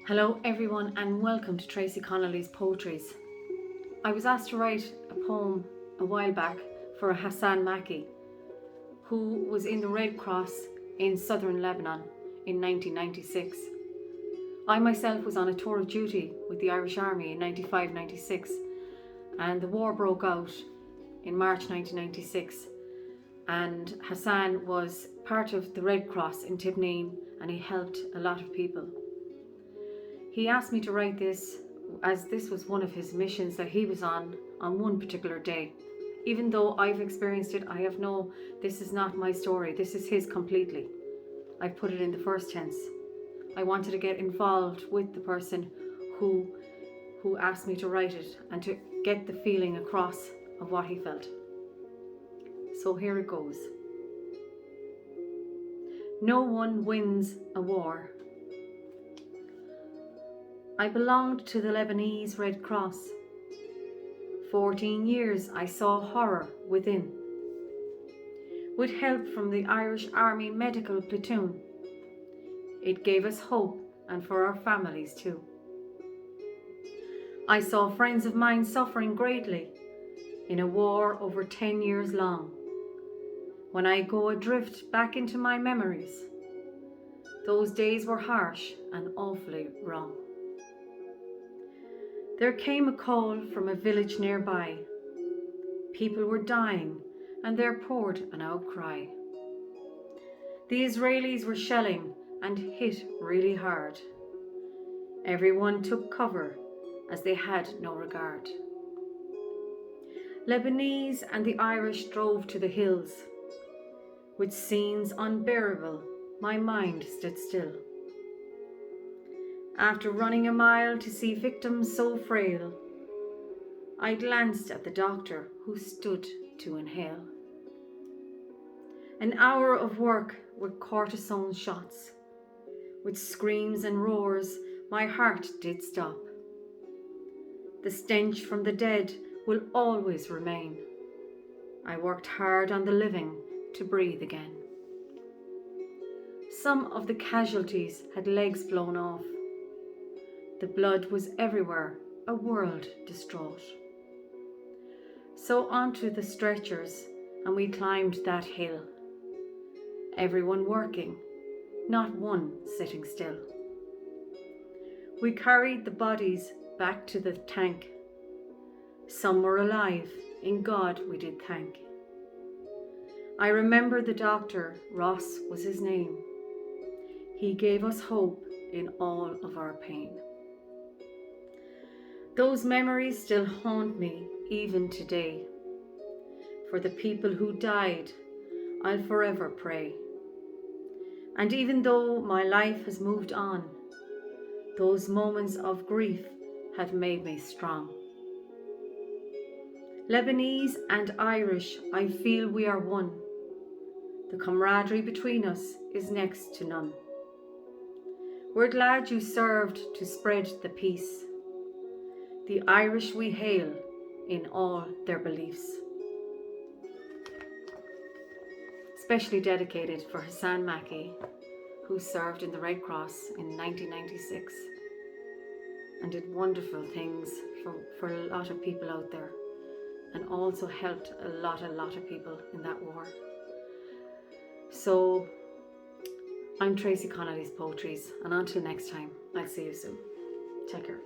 Hello everyone and welcome to Tracy Connolly's Poetries. I was asked to write a poem a while back for Hasan Macki, who was in the Red Cross in Southern Lebanon in 1996. I myself was on a tour of duty with the Irish Army in 95-96 and the war broke out in March 1996 and Hasan was part of the Red Cross in Tipneen and he helped a lot of people. He asked me to write this as this was one of his missions that he was on one particular day. Even though I've experienced it, this is not my story, this is his completely. I've put it in the first tense. I wanted to get involved with the person who asked me to write it and to get the feeling across of what he felt. So here it goes. No one wins a war. I belonged to the Lebanese Red Cross. 14 years I saw horror within. With help from the Irish Army Medical Platoon, it gave us hope and for our families too. I saw friends of mine suffering greatly in a war over 10 years long. When I go adrift back into my memories, those days were harsh and awfully wrong. There came a call from a village nearby. People were dying and there poured an outcry. The Israelis were shelling and hit really hard. Everyone took cover as they had no regard. Lebanese and the Irish drove to the hills. With scenes unbearable, my mind stood still. After running a mile to see victims so frail, I glanced at the doctor who stood to inhale. An hour of work with cortisone shots. With screams and roars, my heart did stop. The stench from the dead will always remain. I worked hard on the living to breathe again. Some of the casualties had legs blown off. The blood was everywhere, a world distraught. So onto the stretchers and we climbed that hill. Everyone working, not one sitting still. We carried the bodies back to the tank. Some were alive, in God we did thank. I remember the doctor, Ross was his name. He gave us hope in all of our pain. Those memories still haunt me even today. For the people who died, I'll forever pray. And even though my life has moved on, those moments of grief have made me strong. Lebanese and Irish, I feel we are one. The camaraderie between us is next to none. We're glad you served to spread the peace. The Irish we hail in all their beliefs. Specially dedicated for Hasan Macki, who served in the Red Cross in 1996 and did wonderful things for a lot of people out there and also helped a lot of people in that war. So I'm Tracy Connolly's Poetries, and until next time, I'll see you soon. Take care.